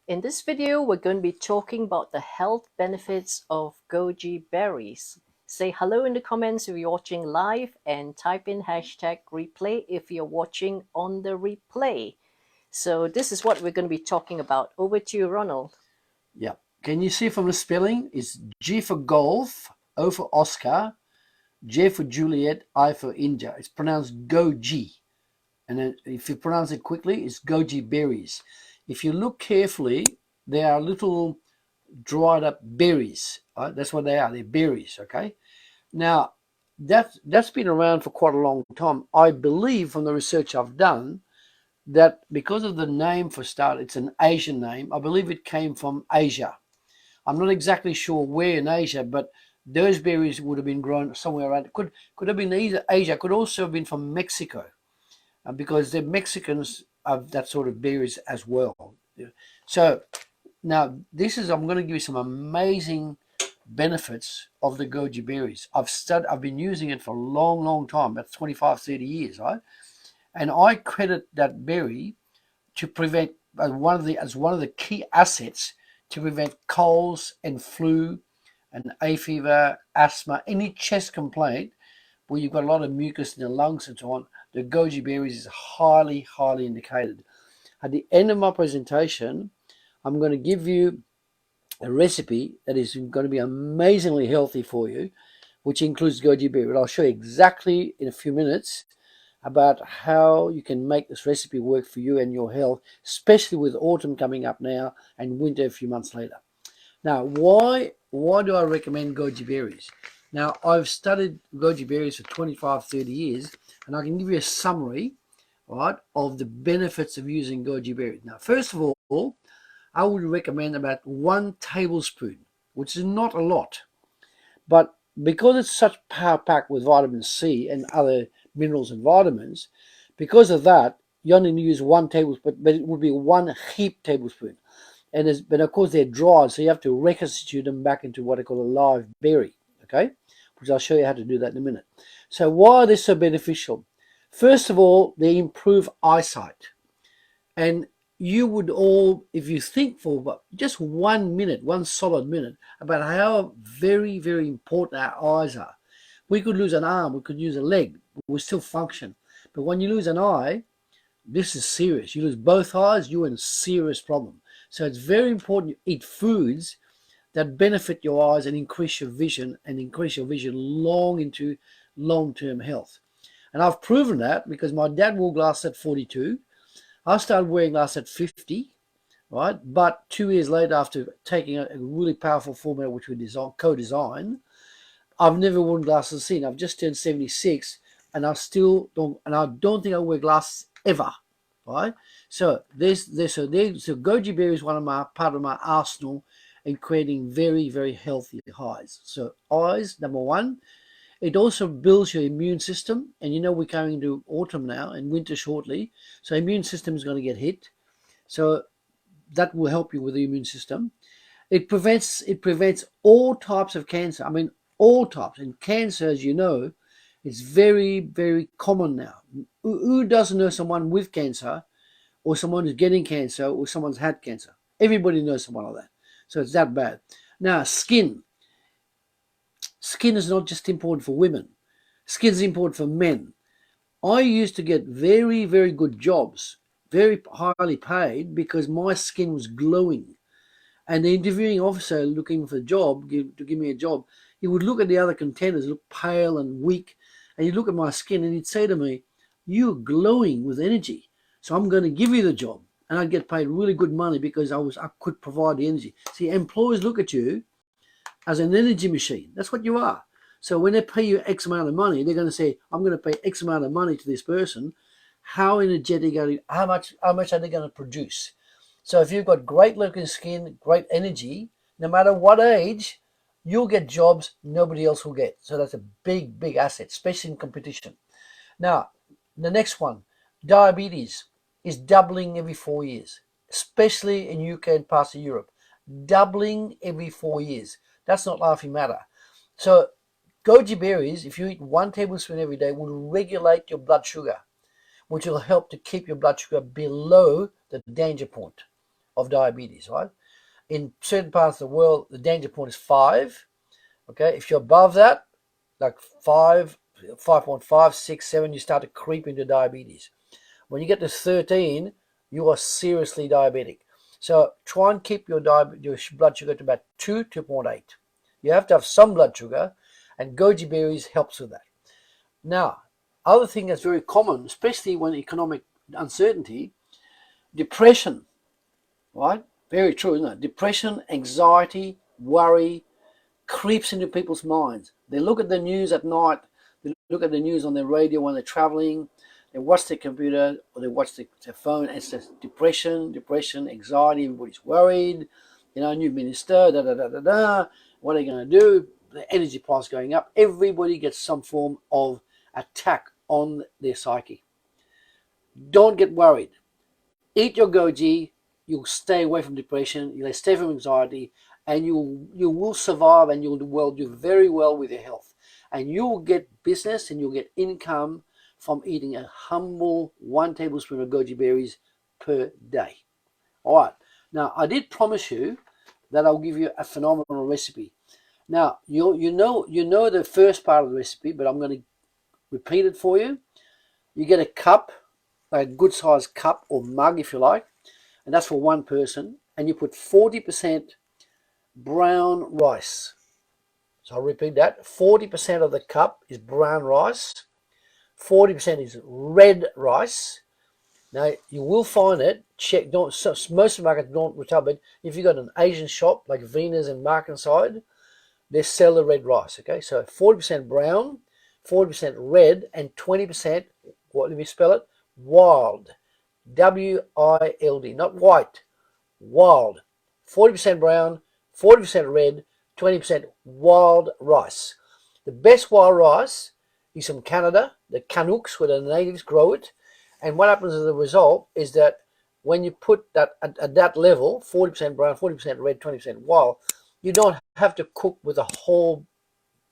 In this video, we're going to be talking about the health benefits of goji berries. Say hello in the comments if you're watching live and type in hashtag replay if you're watching on the replay. So this is what we're going to be talking about. Over to you, Ronald. Yeah. Can you see from the spelling? It's G for golf, O for Oscar, J for Juliet, I for India. It's pronounced Goji. And then if you pronounce it quickly, it's goji berries. If you look carefully, they are little dried up berries. Right? That's what they are. They're berries, okay? Now, that's been around for quite a long time. I believe from the research I've done that because of the name for start, it's an Asian name. I believe it came from Asia. I'm not exactly sure where in Asia, but those berries would have been grown somewhere around. Could have been either Asia, could also have been from Mexico, because the Mexicans have that sort of berries as well. So now I'm going to give you some amazing benefits of the goji berries. I've been using it for a long time, about 25, 30 years, right? And I credit that berry to prevent as one of the key assets to prevent colds and flu and hay fever, asthma, any chest complaint where you've got a lot of mucus in the lungs and so on. The goji berries is highly indicated. At the end of my presentation, I'm going to give you a recipe that is going to be amazingly healthy for you, which includes goji berry. I'll show you exactly in a few minutes about how you can make this recipe work for you and your health, especially with autumn coming up now and winter a few months later. Now, why do I recommend goji berries? Now, I've studied goji berries for 25, 30 years, and I can give you a summary, right, of the benefits of using goji berries. Now, first of all, I would recommend about 1 tablespoon, which is not a lot, but because it's such power packed with vitamin C and other minerals and vitamins, because of that, you only need to use 1 tablespoon, but it would be 1 heaped tablespoon. But of course they're dry, so you have to reconstitute them back into what I call a live berry, okay? Which I'll show you how to do that in a minute. So why are they so beneficial? First of all, they improve eyesight. And you would all, if you think for just 1 minute, 1 solid minute, about how very important our eyes are. We could lose an arm, we could lose a leg, we still function. But when you lose an eye, this is serious. You lose both eyes, you're in a serious problem. So it's very important you eat foods that benefit your eyes and increase your vision long into long-term health. And I've proven that because my dad wore glasses at 42. I started wearing glasses at 50, right? But 2 years later, after taking a really powerful formula which we co-designed, I've never worn glasses since. I've just turned 76, and I don't think I wear glasses ever, right? So goji berry is part of my arsenal in creating very healthy eyes. So eyes, number one. It also builds your immune system, and we're coming into autumn now and winter shortly, so immune system is going to get hit. So that will help you with the immune system. It prevents all types of cancer. I mean, all types. And cancer, as you know, is very common now. Who doesn't know someone with cancer, or someone who's getting cancer, or someone's had cancer? Everybody knows someone like that. So it's that bad. Now, skin. Skin is not just important for women. Skin is important for men. I used to get very good jobs, very highly paid, because my skin was glowing. And the interviewing officer looking for a job, to give me a job, he would look at the other contenders, look pale and weak, and he'd look at my skin and he'd say to me, "You're glowing with energy, so I'm going to give you the job." And I'd get paid really good money because I could provide the energy. See, employers look at you as an energy machine. That's what you are. So when they pay you X amount of money, they're going to say, "I'm going to pay X amount of money to this person. How energetic are you? How much are they going to produce?" So if you've got great looking skin, great energy, no matter what age, you'll get jobs nobody else will get. So that's a big asset, especially in competition. Now, the next one, diabetes is doubling every 4 years, especially in UK and parts of Europe. Doubling every 4 years. That's not laughing matter. So goji berries, if you eat 1 tablespoon every day, will regulate your blood sugar, which will help to keep your blood sugar below the danger point. of diabetes, right? In certain parts of the world, the danger point is 5. Okay, if you're above that, like 5, 5.5, 6, 7, you start to creep into diabetes. When you get to 13, you are seriously diabetic. So try and keep your blood sugar to about 2, 2.8. You have to have some blood sugar, and goji berries helps with that. Now, other thing that's very common, especially when economic uncertainty, depression, right? Very true, isn't it? Depression, anxiety, worry creeps into people's minds. They look at the news at night, they look at the news on their radio when they're traveling, they watch their computer or they watch their phone, and it's just depression, anxiety, everybody's worried, new minister, what are they going to do? The energy price going up. Everybody gets some form of attack on their psyche. Don't get worried. Eat your goji. You'll stay away from depression. You'll stay from anxiety, and you will survive, and you'll do very well with your health. And you'll get business, and you'll get income from eating a humble 1 tablespoon of goji berries per day. All right. Now, I did promise you that I'll give you a phenomenal recipe. Now, you know the first part of the recipe, but I'm going to repeat it for you. You get a cup, a good sized cup or mug if you like, and that's for one person, and you put 40% brown rice. So I'll repeat that. 40% of the cup is brown rice, 40% is red rice. Now you will find it. Check. Don't. So most markets don't retell, but if you got an Asian shop like Venus and Markenside, they sell the red rice. Okay, so 40% brown, 40% red, and 20%. What? Let me spell it. Wild. W-I-L-D. Not white. Wild. 40% brown, 40% red, 20% wild rice. The best wild rice is from Canada, the Canucks, where the natives grow it. And what happens as a result is that when you put that at that level, 40% brown, 40% red, 20% wild, you don't have to cook with a whole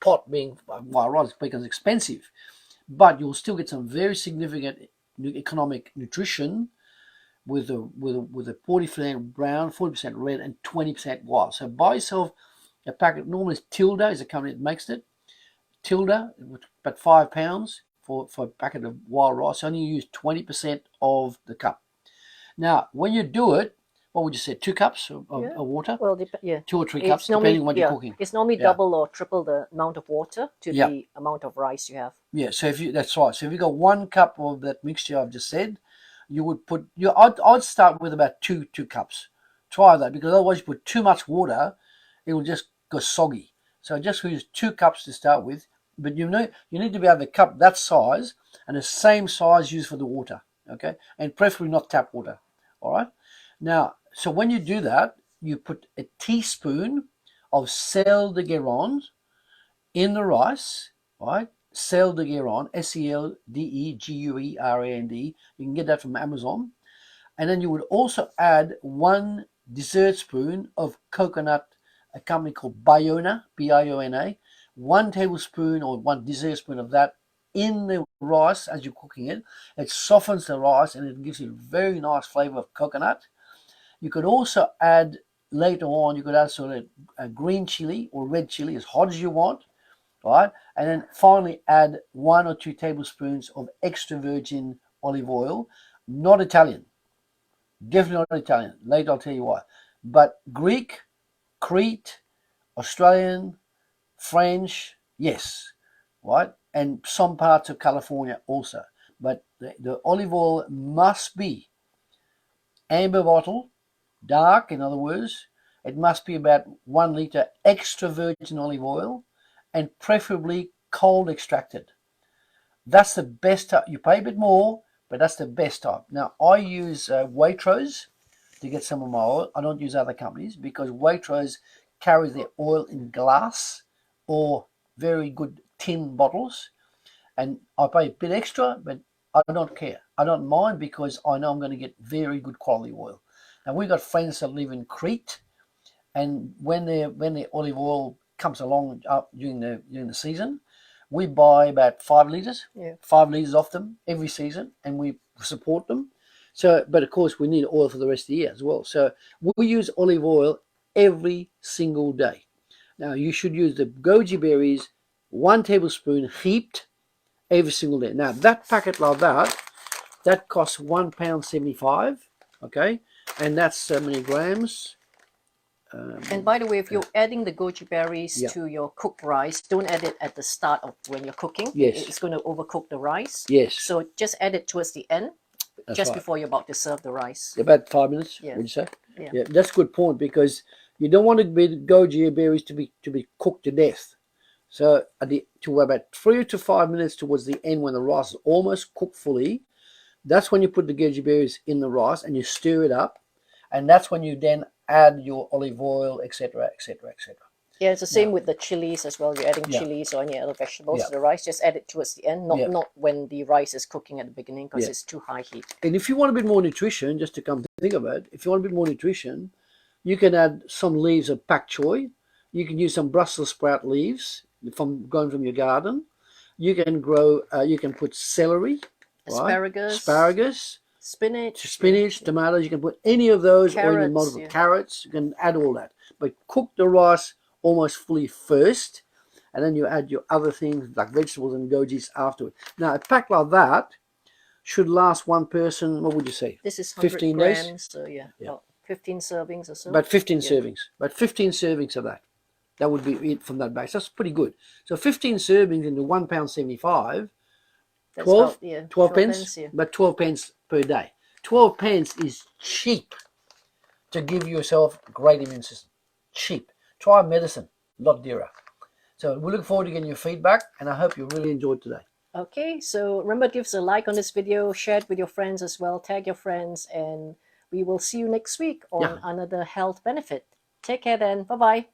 pot being wild rice because it's expensive. But you'll still get some very significant economic nutrition with a 40% brown, 40% red, and 20% wild. So buy yourself a packet. Normally, Tilda is a company that makes it. Tilda, about £5 for a packet of wild rice. Only use 20% of the cup. Now, when you do it, what would you say? 2 cups of water? Well, 2 or 3 cups, depending on what you're cooking. It's normally double or triple the amount of water to the amount of rice you have. Yeah, so that's right. So if you got 1 cup of that mixture I've just said, you would put I'd start with about 2 cups. Try that, because otherwise you put too much water, it will just go soggy. So just use 2 cups to start with. But you need to be able to cup that size and the same size used for the water, okay? And preferably not tap water, all right? Now, so when you do that, you put a teaspoon of sel de Guérande in the rice, right? Sel de Guérande, Seldeguerand. You can get that from Amazon. And then you would also add 1 dessert spoon of coconut, a company called Biona, B-I-O-N-A. 1 tablespoon or 1 dessert spoon of that in the rice as you're cooking it. It softens the rice and it gives you a very nice flavor of coconut. You could also add later on, you could add sort of a green chili or red chili, as hot as you want, right? And then finally add 1 or 2 tablespoons of extra virgin olive oil, not Italian. Definitely not Italian. Later I'll tell you why. But Greek, Crete, Australian, French, yes, right? And some parts of California also. But the olive oil must be amber bottle, dark, in other words. It must be about 1 litre extra virgin olive oil, and preferably cold extracted. That's the best type. You pay a bit more, but that's the best type. Now, I use Waitrose to get some of my oil. I don't use other companies because Waitrose carries their oil in glass or very good tin bottles, and I pay a bit extra, but I don't care. I don't mind because I know I'm going to get very good quality oil. Now, we've got friends that live in Crete, and when the olive oil comes along up during the season, we buy about 5 litres, 5 litres off them every season, and we support them. So, but of course, we need oil for the rest of the year as well. So we use olive oil every single day. Now, you should use the goji berries, 1 tablespoon heaped every single day. Now, that packet like that costs £1.75. Okay, and that's how many grams? And by the way, if you're adding the goji berries Yeah. to your cooked rice, don't add it at the start of when you're cooking. Yes. It's going to overcook the rice. Yes. So just add it towards the end, That's just right. before you're about to serve the rice. About 5 minutes, Yeah. would you say? Yeah. Yeah, that's a good point, because you don't want the goji berries to be cooked to death. So to about 3 to 5 minutes towards the end, when the rice is almost cooked fully, that's when you put the goji berries in the rice and you stir it up, and that's when you then add your olive oil, etc., etc., etc. Yeah, it's the same with the chilies as well. You're adding Yeah. chilies or any other vegetables Yeah. to the rice. Just add it towards the end, not Yeah. not when the rice is cooking at the beginning, because Yeah. it's too high heat. And if you want a bit more nutrition, just to come to think of it, if you want a bit more nutrition, you can add some leaves of pak choi. You can use some Brussels sprout leaves from your garden. You can grow. You can put celery, Asparagus, asparagus, spinach, tomatoes. You can put any of those, or in Carrots, multiple yeah. carrots. You can add all that, but cook the rice almost fully first, and then you add your other things like vegetables and gojis afterward. Now, a pack like that should last one person, what would you say? This is 100 15 days? grams, so yeah, about 15 servings or so. About 15 Yeah. servings. About 15 servings of that. That would be it from that base. That's pretty good. So 15 servings into £1.75, That's 12, about, yeah, 12 pence, yeah. but 12 pence per day. 12 pence is cheap to give yourself a great immune system. Cheap. Try medicine, a lot dearer. So we look forward to getting your feedback, and I hope you really enjoyed today. Okay, so remember, give us a like on this video, share it with your friends as well, tag your friends, and we will see you next week on another health benefit. Take care then. Bye-bye.